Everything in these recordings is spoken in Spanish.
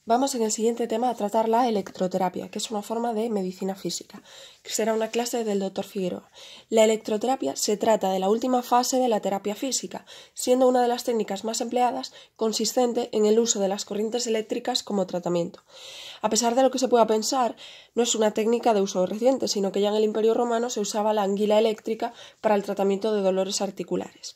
Vamos en el siguiente tema a tratar la electroterapia, que es una forma de medicina física, que será una clase del Dr. Figueroa. La electroterapia se trata de la última fase de la terapia física, siendo una de las técnicas más empleadas consistente en el uso de las corrientes eléctricas como tratamiento. A pesar de lo que se pueda pensar, no es una técnica de uso reciente, sino que ya en el Imperio Romano se usaba la anguila eléctrica para el tratamiento de dolores articulares.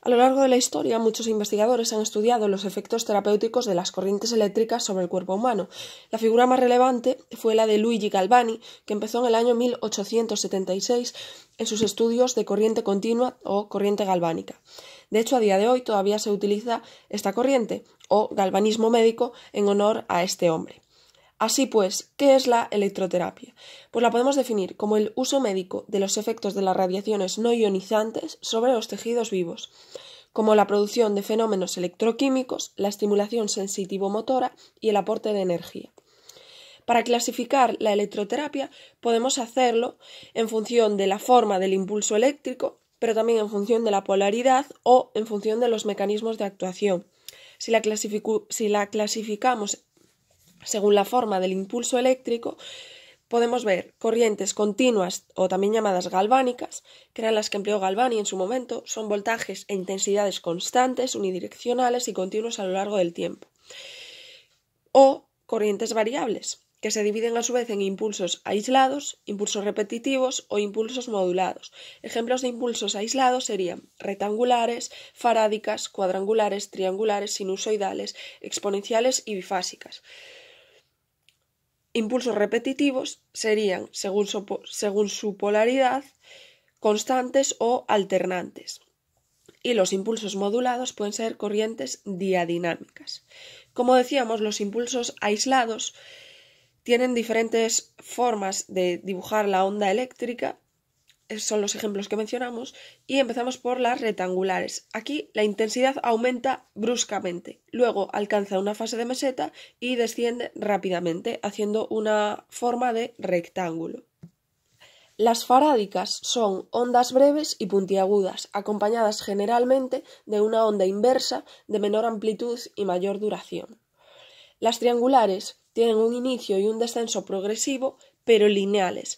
A lo largo de la historia, muchos investigadores han estudiado los efectos terapéuticos de las corrientes eléctricas sobre el cuerpo humano. La figura más relevante fue la de Luigi Galvani, que empezó en el año 1876 en sus estudios de corriente continua o corriente galvánica. De hecho, a día de hoy todavía se utiliza esta corriente, o galvanismo médico, en honor a este hombre. Así pues, ¿qué es la electroterapia? Pues la podemos definir como el uso médico de los efectos de las radiaciones no ionizantes sobre los tejidos vivos, como la producción de fenómenos electroquímicos, la estimulación sensitivo-motora y el aporte de energía. Para clasificar la electroterapia podemos hacerlo en función de la forma del impulso eléctrico, pero también en función de la polaridad o en función de los mecanismos de actuación. Si la clasificamos según la forma del impulso eléctrico, podemos ver corrientes continuas o también llamadas galvánicas, que eran las que empleó Galvani en su momento, son voltajes e intensidades constantes, unidireccionales y continuos a lo largo del tiempo. O corrientes variables, que se dividen a su vez en impulsos aislados, impulsos repetitivos o impulsos modulados. Ejemplos de impulsos aislados serían rectangulares, farádicas, cuadrangulares, triangulares, sinusoidales, exponenciales y bifásicas. Impulsos repetitivos serían, según su polaridad, constantes o alternantes. Y los impulsos modulados pueden ser corrientes diadinámicas. Como decíamos, los impulsos aislados tienen diferentes formas de dibujar la onda eléctrica. Esos son los ejemplos que mencionamos, y empezamos por las rectangulares. Aquí la intensidad aumenta bruscamente, luego alcanza una fase de meseta y desciende rápidamente, haciendo una forma de rectángulo. Las farádicas son ondas breves y puntiagudas, acompañadas generalmente de una onda inversa de menor amplitud y mayor duración. Las triangulares tienen un inicio y un descenso progresivo, pero lineales.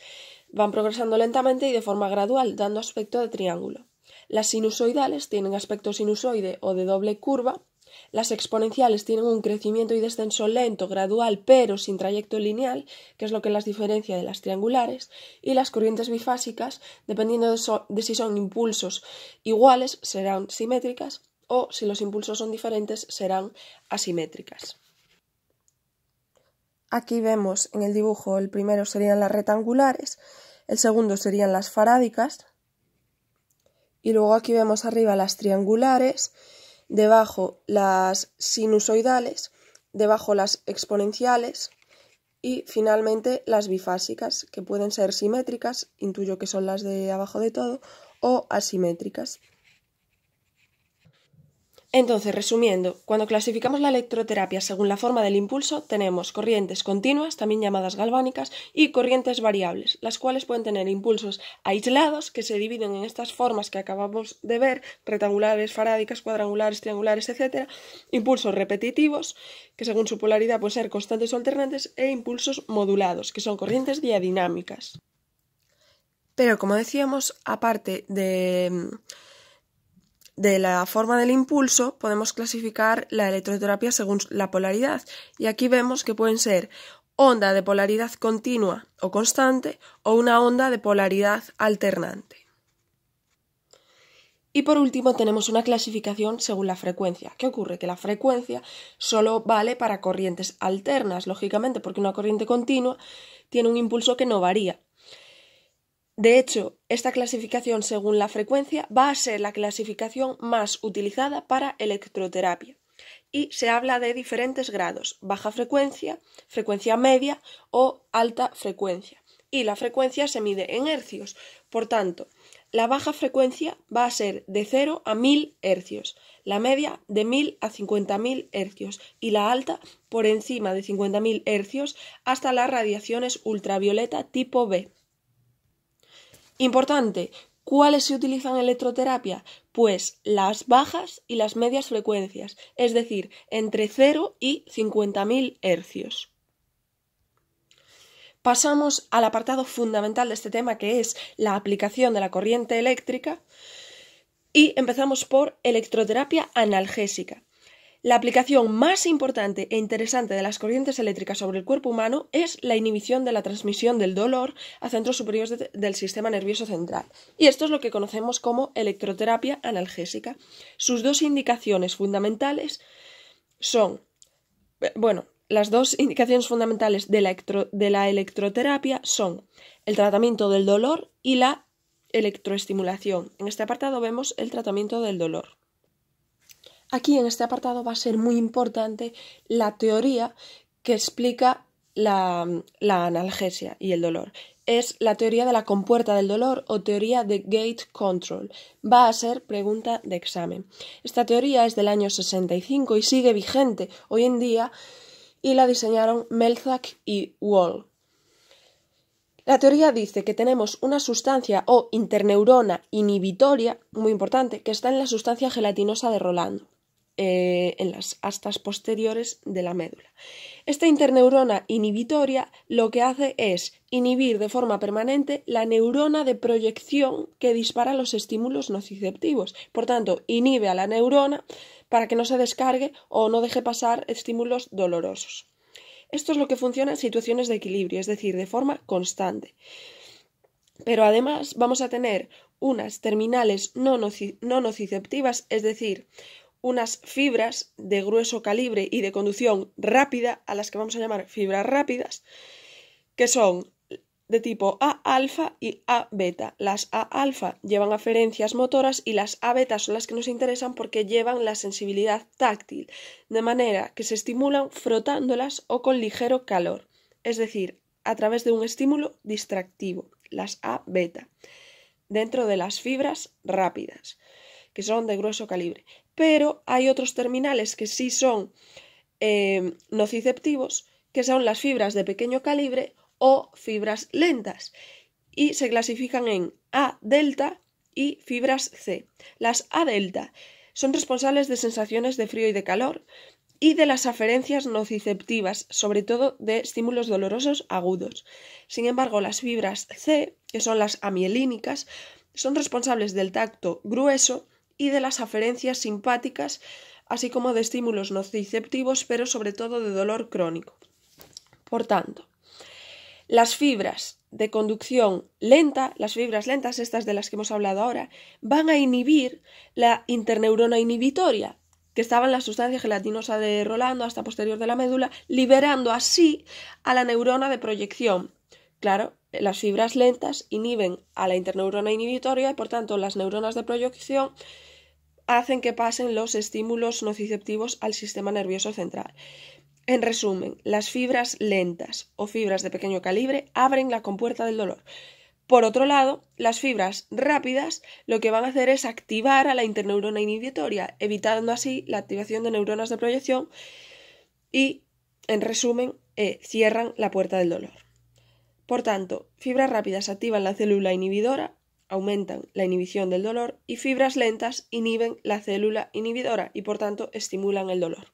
Van progresando lentamente y de forma gradual, dando aspecto de triángulo. Las sinusoidales tienen aspecto sinusoide o de doble curva. Las exponenciales tienen un crecimiento y descenso lento, gradual, pero sin trayecto lineal, que es lo que las diferencia de las triangulares. Y las corrientes bifásicas, dependiendo de si son impulsos iguales, serán simétricas, o si los impulsos son diferentes, serán asimétricas. Aquí vemos en el dibujo, el primero serían las rectangulares, el segundo serían las farádicas, y luego aquí vemos arriba las triangulares, debajo las sinusoidales, debajo las exponenciales y finalmente las bifásicas, que pueden ser simétricas, intuyo que son las de abajo de todo, o asimétricas. Entonces, resumiendo, cuando clasificamos la electroterapia según la forma del impulso, tenemos corrientes continuas, también llamadas galvánicas, y corrientes variables, las cuales pueden tener impulsos aislados, que se dividen en estas formas que acabamos de ver, rectangulares, farádicas, cuadrangulares, triangulares, etc., impulsos repetitivos, que según su polaridad pueden ser constantes o alternantes, e impulsos modulados, que son corrientes diadinámicas. Pero, como decíamos, aparte de la forma del impulso, podemos clasificar la electroterapia según la polaridad, y aquí vemos que pueden ser onda de polaridad continua o constante o una onda de polaridad alternante. Y por último tenemos una clasificación según la frecuencia. ¿Qué ocurre? Que la frecuencia solo vale para corrientes alternas, lógicamente, porque una corriente continua tiene un impulso que no varía. De hecho, esta clasificación según la frecuencia va a ser la clasificación más utilizada para electroterapia y se habla de diferentes grados: baja frecuencia, frecuencia media o alta frecuencia. Y la frecuencia se mide en hercios, por tanto, la baja frecuencia va a ser de 0 a 1000 hercios, la media de 1000 a 50.000 hercios y la alta por encima de 50.000 hercios hasta las radiaciones ultravioleta tipo B. Importante, ¿Cuáles se utilizan en electroterapia? Pues las bajas y las medias frecuencias, es decir, entre 0 y 50.000 hercios. Pasamos al apartado fundamental de este tema, que es la aplicación de la corriente eléctrica, y empezamos por electroterapia analgésica. La aplicación más importante e interesante de las corrientes eléctricas sobre el cuerpo humano es la inhibición de la transmisión del dolor a centros superiores del sistema nervioso central. Y esto es lo que conocemos como electroterapia analgésica. Sus dos indicaciones fundamentales son, las dos indicaciones fundamentales de la electroterapia son el tratamiento del dolor y la electroestimulación. En este apartado vemos el tratamiento del dolor. Aquí en este apartado va a ser muy importante la teoría que explica la analgesia y el dolor. Es la teoría de la compuerta del dolor o teoría de gate control. Va a ser pregunta de examen. Esta teoría es del año 65 y sigue vigente hoy en día y la diseñaron Melzack y Wall. La teoría dice que tenemos una sustancia o interneurona inhibitoria, muy importante, que está en la sustancia gelatinosa de Rolando, en las astas posteriores de la médula. Esta interneurona inhibitoria lo que hace es inhibir de forma permanente la neurona de proyección que dispara los estímulos nociceptivos. Por tanto, inhibe a la neurona para que no se descargue o no deje pasar estímulos dolorosos. Esto es lo que funciona en situaciones de equilibrio, es decir, de forma constante. Pero además vamos a tener unas terminales no nociceptivas, es decir, unas fibras de grueso calibre y de conducción rápida, a las que vamos a llamar fibras rápidas, que son de tipo A-alfa y A-beta. Las A-alfa llevan aferencias motoras y las A-beta son las que nos interesan porque llevan la sensibilidad táctil, de manera que se estimulan frotándolas o con ligero calor, es decir, a través de un estímulo distractivo, las A-beta, dentro de las fibras rápidas, que son de grueso calibre. Pero hay otros terminales que sí son nociceptivos, que son las fibras de pequeño calibre o fibras lentas, y se clasifican en A-delta y fibras C. Las A-delta son responsables de sensaciones de frío y de calor y de las aferencias nociceptivas, sobre todo de estímulos dolorosos agudos. Sin embargo, las fibras C, que son las amielínicas, son responsables del tacto grueso y de las aferencias simpáticas, así como de estímulos nociceptivos, pero sobre todo de dolor crónico. Por tanto, las fibras de conducción lenta, las fibras lentas, estas de las que hemos hablado ahora, van a inhibir la interneurona inhibitoria, que estaba en la sustancia gelatinosa de Rolando hasta posterior de la médula, liberando así a la neurona de proyección. Claro, las fibras lentas inhiben a la interneurona inhibitoria y por tanto las neuronas de proyección hacen que pasen los estímulos nociceptivos al sistema nervioso central. En resumen, las fibras lentas o fibras de pequeño calibre abren la compuerta del dolor. Por otro lado, las fibras rápidas lo que van a hacer es activar a la interneurona inhibitoria, evitando así la activación de neuronas de proyección y, en resumen, cierran la puerta del dolor. Por tanto, fibras rápidas activan la célula inhibidora, aumentan la inhibición del dolor, y fibras lentas inhiben la célula inhibidora y por tanto estimulan el dolor.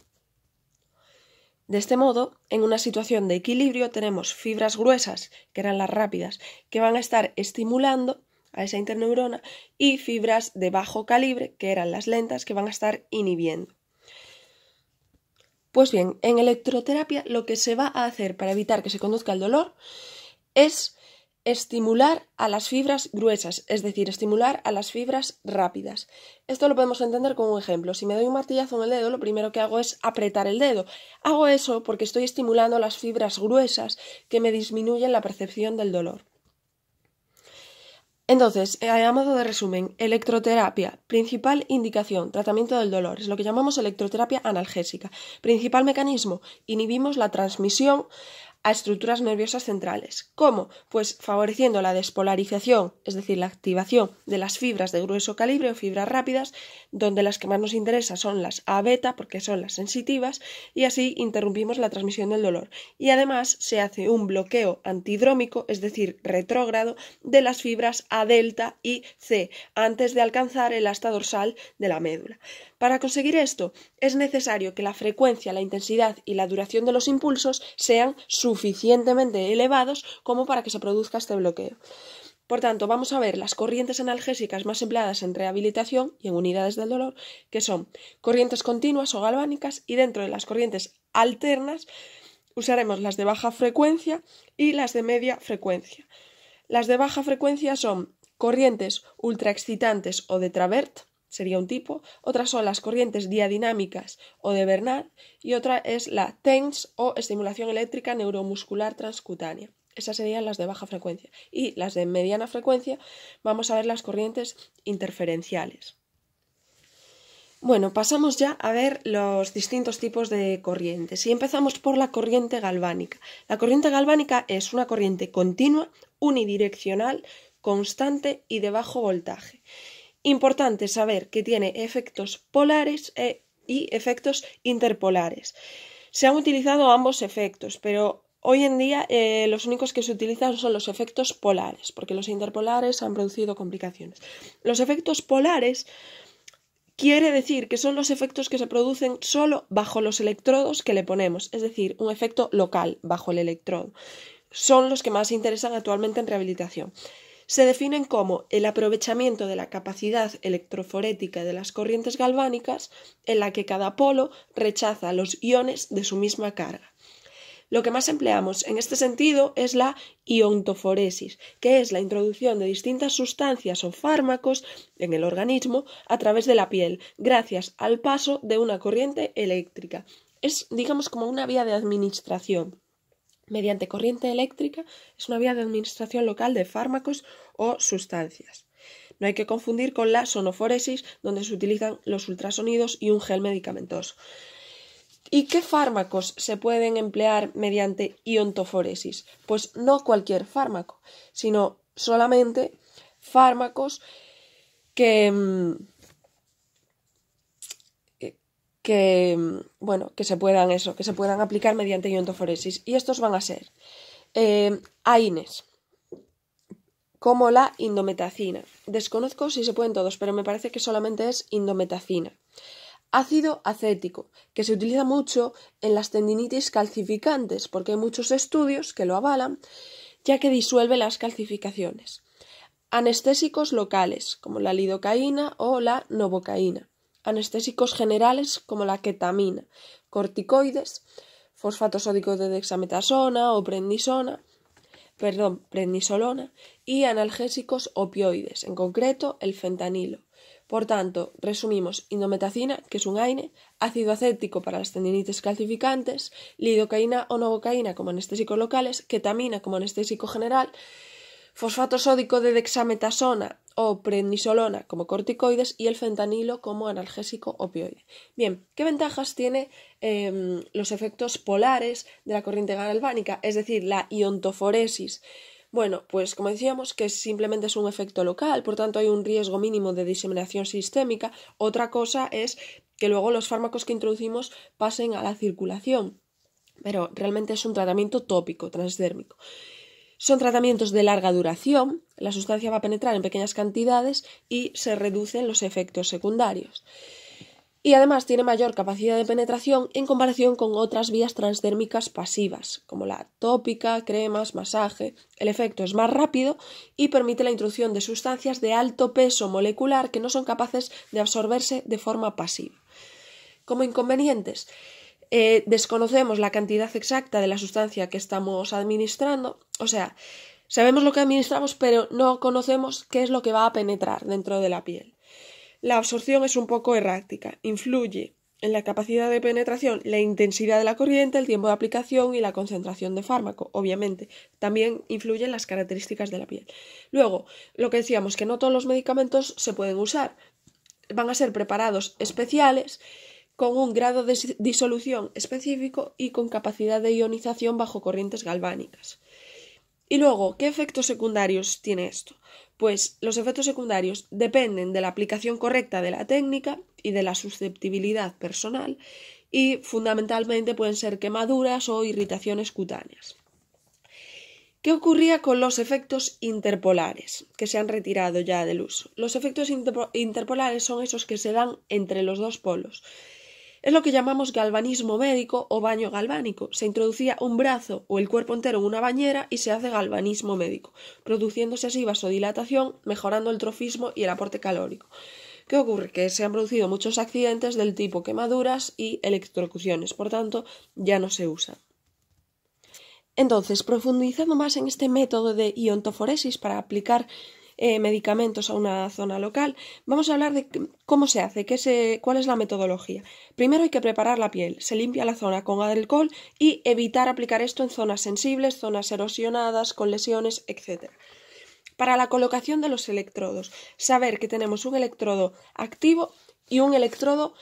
De este modo, en una situación de equilibrio tenemos fibras gruesas, que eran las rápidas, que van a estar estimulando a esa interneurona, y fibras de bajo calibre, que eran las lentas, que van a estar inhibiendo. Pues bien, en electroterapia lo que se va a hacer para evitar que se conduzca el dolor es estimular a las fibras gruesas, es decir, estimular a las fibras rápidas. Esto lo podemos entender con un ejemplo. Si me doy un martillazo en el dedo, lo primero que hago es apretar el dedo. Hago eso porque estoy estimulando las fibras gruesas que me disminuyen la percepción del dolor. Entonces, a modo de resumen, electroterapia, principal indicación, tratamiento del dolor, es lo que llamamos electroterapia analgésica. Principal mecanismo, inhibimos la transmisión a estructuras nerviosas centrales. ¿Cómo? Pues favoreciendo la despolarización, es decir, la activación de las fibras de grueso calibre o fibras rápidas, donde las que más nos interesan son las A beta, porque son las sensitivas, y así interrumpimos la transmisión del dolor. Y además se hace un bloqueo antidrómico, es decir, retrógrado, de las fibras A delta y C, antes de alcanzar el asta dorsal de la médula. Para conseguir esto, es necesario que la frecuencia, la intensidad y la duración de los impulsos sean suficientemente elevados como para que se produzca este bloqueo. Por tanto, vamos a ver las corrientes analgésicas más empleadas en rehabilitación y en unidades del dolor, que son corrientes continuas o galvánicas, y dentro de las corrientes alternas usaremos las de baja frecuencia y las de media frecuencia. Las de baja frecuencia son corrientes ultraexcitantes o de Travert, sería un tipo, otras son las corrientes diadinámicas o de Bernard y otra es la TENS o estimulación eléctrica neuromuscular transcutánea. Esas serían las de baja frecuencia. Y las de mediana frecuencia vamos a ver las corrientes interferenciales. Bueno, pasamos ya a ver los distintos tipos de corrientes y empezamos por la corriente galvánica. La corriente galvánica es una corriente continua, unidireccional, constante y de bajo voltaje. Importante saber que tiene efectos polares y efectos interpolares. Se han utilizado ambos efectos, pero hoy en día los únicos que se utilizan son los efectos polares, porque los interpolares han producido complicaciones. Los efectos polares quiere decir que son los efectos que se producen solo bajo los electrodos que le ponemos, es decir, un efecto local bajo el electrodo. Son los que más interesan actualmente en rehabilitación. Se definen como el aprovechamiento de la capacidad electroforética de las corrientes galvánicas en la que cada polo rechaza los iones de su misma carga. Lo que más empleamos en este sentido es la iontoforesis, que es la introducción de distintas sustancias o fármacos en el organismo a través de la piel, gracias al paso de una corriente eléctrica. Es, digamos, como una vía de administración. Mediante corriente eléctrica es una vía de administración local de fármacos o sustancias. No hay que confundir con la sonoforesis, donde se utilizan los ultrasonidos y un gel medicamentoso. ¿Y qué fármacos se pueden emplear mediante iontoforesis? Pues no cualquier fármaco, sino solamente fármacos que se puedan aplicar mediante iontoforesis. Y estos van a ser AINES, como la indometacina. Desconozco si se pueden todos, pero me parece que solamente es indometacina. Ácido acético, que se utiliza mucho en las tendinitis calcificantes, porque hay muchos estudios que lo avalan, ya que disuelve las calcificaciones. Anestésicos locales, como la lidocaína o la novocaína. Anestésicos generales, como la ketamina. Corticoides, fosfato sódico de dexametasona o prednisolona, y analgésicos opioides, en concreto el fentanilo. Por tanto, resumimos: indometacina, que es un AINE, ácido acético para las tendinitis calcificantes, lidocaína o novocaína como anestésicos locales, ketamina como anestésico general, fosfato sódico de dexametasona o prednisolona como corticoides y el fentanilo como analgésico opioide. Bien, ¿qué ventajas tiene los efectos polares de la corriente galvánica, es decir, la iontoforesis? Bueno, pues como decíamos, que simplemente es un efecto local, por tanto hay un riesgo mínimo de diseminación sistémica. Otra cosa es que luego los fármacos que introducimos pasen a la circulación, pero realmente es un tratamiento tópico, transdérmico. Son tratamientos de larga duración, la sustancia va a penetrar en pequeñas cantidades y se reducen los efectos secundarios. Y además tiene mayor capacidad de penetración en comparación con otras vías transdérmicas pasivas, como la tópica, cremas, masaje. El efecto es más rápido y permite la introducción de sustancias de alto peso molecular que no son capaces de absorberse de forma pasiva. Como inconvenientes, desconocemos la cantidad exacta de la sustancia que estamos administrando, o sea, sabemos lo que administramos, pero no conocemos qué es lo que va a penetrar dentro de la piel. La absorción es un poco errática, influye en la capacidad de penetración, la intensidad de la corriente, el tiempo de aplicación y la concentración de fármaco, obviamente. También influyen las características de la piel. Luego, lo que decíamos, que no todos los medicamentos se pueden usar. Van a ser preparados especiales con un grado de disolución específico y con capacidad de ionización bajo corrientes galvánicas. Y luego, ¿qué efectos secundarios tiene esto? Pues los efectos secundarios dependen de la aplicación correcta de la técnica y de la susceptibilidad personal y fundamentalmente pueden ser quemaduras o irritaciones cutáneas. ¿Qué ocurría con los efectos interpolares, que se han retirado ya del uso? Los efectos interpolares son esos que se dan entre los dos polos. Es lo que llamamos galvanismo médico o baño galvánico. Se introducía un brazo o el cuerpo entero en una bañera y se hace galvanismo médico, produciéndose así vasodilatación, mejorando el trofismo y el aporte calórico. ¿Qué ocurre? Que se han producido muchos accidentes del tipo quemaduras y electrocuciones, por tanto, ya no se usan. Entonces, profundizando más en este método de iontoforesis para aplicar medicamentos a una zona local, vamos a hablar de cómo se hace, cuál es la metodología. Primero hay que preparar la piel, se limpia la zona con alcohol y evitar aplicar esto en zonas sensibles, zonas erosionadas, con lesiones, etc. Para la colocación de los electrodos, saber que tenemos un electrodo activo y un electrodo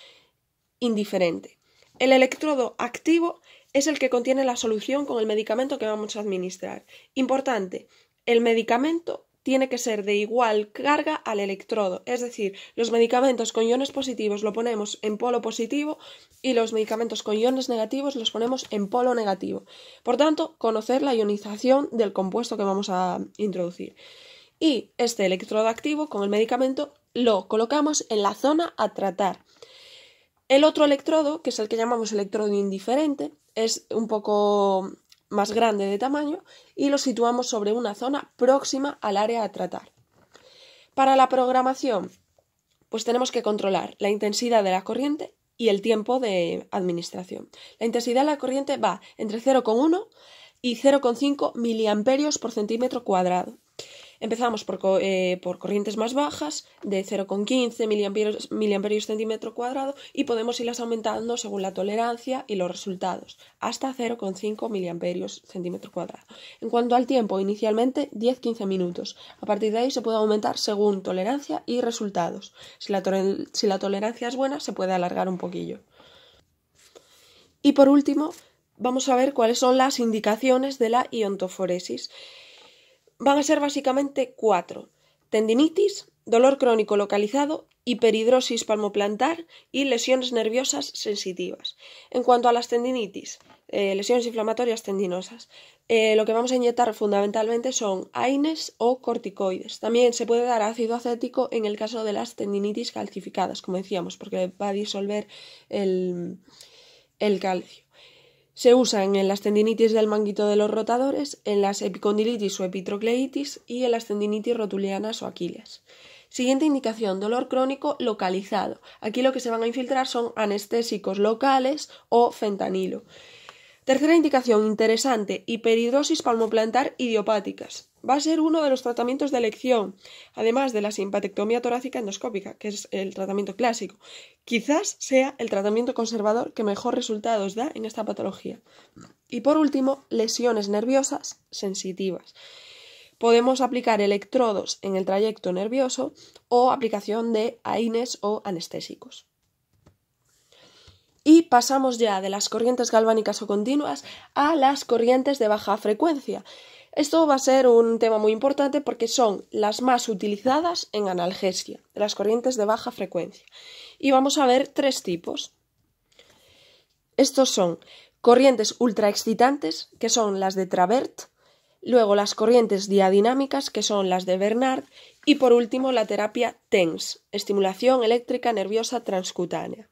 indiferente. El electrodo activo es el que contiene la solución con el medicamento que vamos a administrar. Importante, el medicamento tiene que ser de igual carga al electrodo, es decir, los medicamentos con iones positivos lo ponemos en polo positivo y los medicamentos con iones negativos los ponemos en polo negativo. Por tanto, conocer la ionización del compuesto que vamos a introducir. Y este electrodo activo con el medicamento lo colocamos en la zona a tratar. El otro electrodo, que es el que llamamos electrodo indiferente, es un poco más grande de tamaño y lo situamos sobre una zona próxima al área a tratar. Para la programación, pues tenemos que controlar la intensidad de la corriente y el tiempo de administración. La intensidad de la corriente va entre 0,1 y 0,5 miliamperios por centímetro cuadrado. Empezamos por corrientes más bajas, de 0,15 miliamperios centímetro cuadrado, y podemos irlas aumentando según la tolerancia y los resultados, hasta 0,5 miliamperios centímetro cuadrado. En cuanto al tiempo, inicialmente 10-15 minutos. A partir de ahí se puede aumentar según tolerancia y resultados. Si la tolerancia es buena, se puede alargar un poquillo. Y por último, vamos a ver cuáles son las indicaciones de la iontoforesis. Van a ser básicamente 4: tendinitis, dolor crónico localizado, hiperhidrosis palmoplantar y lesiones nerviosas sensitivas. En cuanto a las tendinitis, lesiones inflamatorias tendinosas, lo que vamos a inyectar fundamentalmente son AINES o corticoides. También se puede dar ácido acético en el caso de las tendinitis calcificadas, como decíamos, porque va a disolver el calcio. Se usa en las tendinitis del manguito de los rotadores, en las epicondilitis o epitrocleitis y en las tendinitis rotulianas o aquileas. Siguiente indicación, dolor crónico localizado. Aquí lo que se van a infiltrar son anestésicos locales o fentanilo. Tercera indicación interesante, hiperhidrosis palmoplantar idiopáticas. Va a ser uno de los tratamientos de elección, además de la simpatectomía torácica endoscópica, que es el tratamiento clásico. Quizás sea el tratamiento conservador que mejor resultados da en esta patología. Y por último, lesiones nerviosas sensitivas. Podemos aplicar electrodos en el trayecto nervioso o aplicación de AINES o anestésicos. Y pasamos ya de las corrientes galvánicas o continuas a las corrientes de baja frecuencia. Esto va a ser un tema muy importante porque son las más utilizadas en analgesia, las corrientes de baja frecuencia. Y vamos a ver 3 tipos. Estos son corrientes ultraexcitantes, que son las de Travert, luego las corrientes diadinámicas, que son las de Bernard, y por último la terapia TENS, estimulación eléctrica nerviosa transcutánea.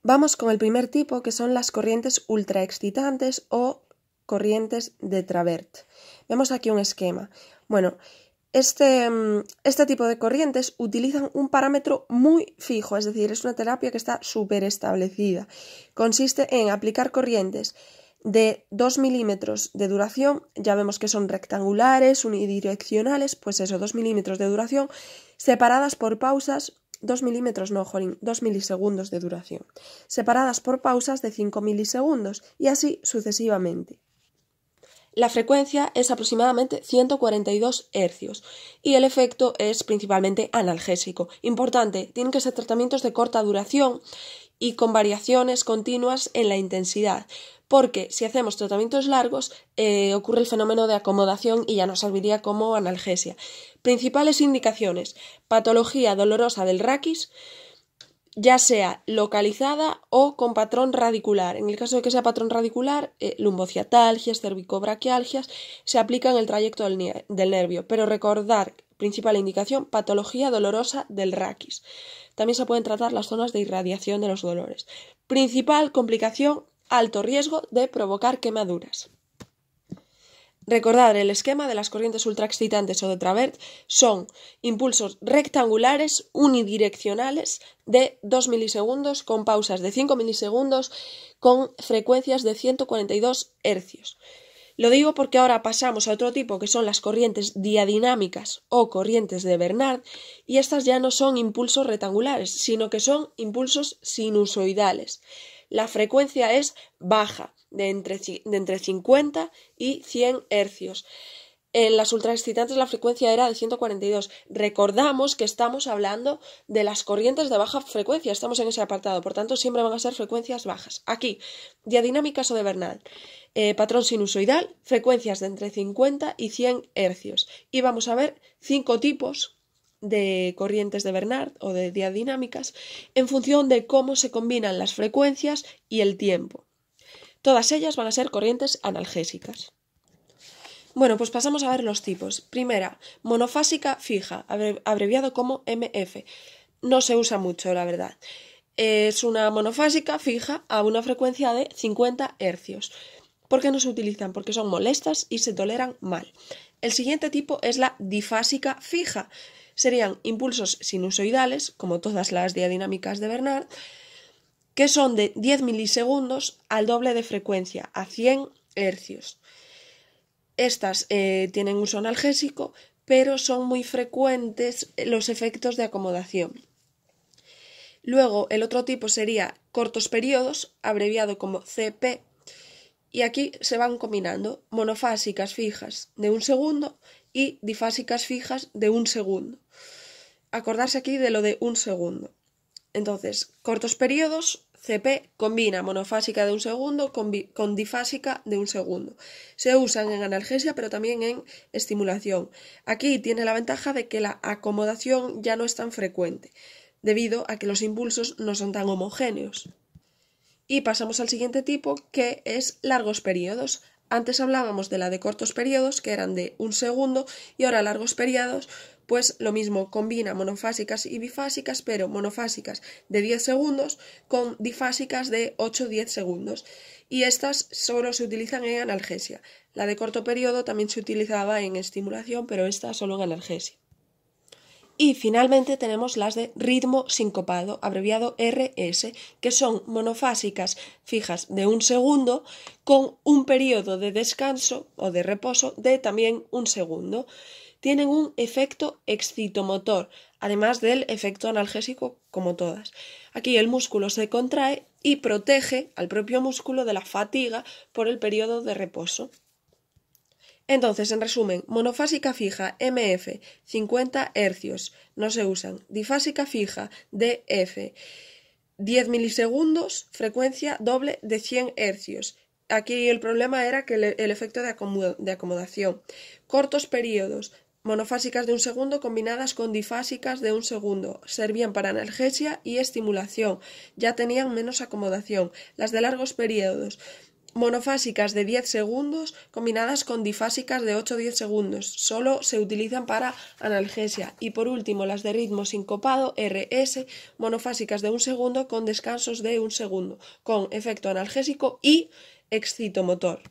Vamos con el primer tipo, que son las corrientes ultraexcitantes o corrientes de Travert. Vemos aquí un esquema. Bueno, este tipo de corrientes utilizan un parámetro muy fijo, es decir, es una terapia que está súper establecida. Consiste en aplicar corrientes de 2 milímetros de duración, ya vemos que son rectangulares, unidireccionales, pues eso, 2 milímetros de duración, separadas por pausas 2 milisegundos de duración, separadas por pausas de 5 milisegundos y así sucesivamente. La frecuencia es aproximadamente 142 Hz y el efecto es principalmente analgésico. Importante, tienen que ser tratamientos de corta duración y con variaciones continuas en la intensidad, porque si hacemos tratamientos largos ocurre el fenómeno de acomodación y ya no serviría como analgesia. Principales indicaciones: patología dolorosa del raquis, ya sea localizada o con patrón radicular. En el caso de que sea patrón radicular, lumbociatalgias, cervicobraquialgias, se aplica en el trayecto del nervio, pero recordar, principal indicación, patología dolorosa del raquis. También se pueden tratar las zonas de irradiación de los dolores. Principal complicación, alto riesgo de provocar quemaduras. Recordar el esquema de las corrientes ultraexcitantes o de Travert son impulsos rectangulares unidireccionales de 2 milisegundos con pausas de 5 milisegundos con frecuencias de 142 Hz. Lo digo porque ahora pasamos a otro tipo que son las corrientes diadinámicas o corrientes de Bernard y estas ya no son impulsos rectangulares, sino que son impulsos sinusoidales. La frecuencia es baja, de entre 50 y 100 Hz. En las ultraexcitantes la frecuencia era de 142. Recordamos que estamos hablando de las corrientes de baja frecuencia, estamos en ese apartado, por tanto siempre van a ser frecuencias bajas. Aquí, diadinámicas o de Bernard, patrón sinusoidal, frecuencias de entre 50 y 100 Hz. Y vamos a ver 5 tipos de corrientes de Bernard o de diadinámicas en función de cómo se combinan las frecuencias y el tiempo. Todas ellas van a ser corrientes analgésicas. Bueno, pues pasamos a ver los tipos. Primera, monofásica fija, abreviado como MF. No se usa mucho, la verdad. Es una monofásica fija a una frecuencia de 50 Hz. ¿Por qué no se utilizan? Porque son molestas y se toleran mal. El siguiente tipo es la difásica fija. Serían impulsos sinusoidales, como todas las diadinámicas de Bernard, que son de 10 milisegundos al doble de frecuencia, a 100 Hz. Estas tienen uso analgésico, pero son muy frecuentes los efectos de acomodación. Luego, el otro tipo sería cortos periodos, abreviado como CP, y aquí se van combinando monofásicas fijas de 1 segundo y difásicas fijas de 1 segundo. Acordarse aquí de lo de 1 segundo. Entonces, cortos periodos, CP combina monofásica de 1 segundo con difásica de 1 segundo. Se usan en analgesia, pero también en estimulación. Aquí tiene la ventaja de que la acomodación ya no es tan frecuente, debido a que los impulsos no son tan homogéneos. Y pasamos al siguiente tipo, que es largos periodos. Antes hablábamos de la de cortos periodos, que eran de 1 segundo, y ahora largos periodos, pues lo mismo, combina monofásicas y bifásicas, pero monofásicas de 10 segundos con difásicas de 8-10 segundos. Y estas solo se utilizan en analgesia. La de corto periodo también se utilizaba en estimulación, pero esta solo en analgesia. Y finalmente tenemos las de ritmo sincopado, abreviado RS, que son monofásicas fijas de 1 segundo con un periodo de descanso o de reposo de también 1 segundo. Tienen un efecto excitomotor, además del efecto analgésico como todas. Aquí el músculo se contrae y protege al propio músculo de la fatiga por el periodo de reposo. Entonces, en resumen, monofásica fija MF 50 Hz no se usan. Difásica fija DF 10 milisegundos, frecuencia doble de 100 Hz. Aquí el problema era que el efecto de acomodación. Cortos periodos, monofásicas de 1 segundo combinadas con difásicas de 1 segundo. Servían para analgesia y estimulación. Ya tenían menos acomodación. Las de largos periodos, monofásicas de 10 segundos combinadas con difásicas de 8-10 segundos. Solo se utilizan para analgesia. Y por último, las de ritmo sincopado, RS, monofásicas de 1 segundo con descansos de 1 segundo, con efecto analgésico y excitomotor.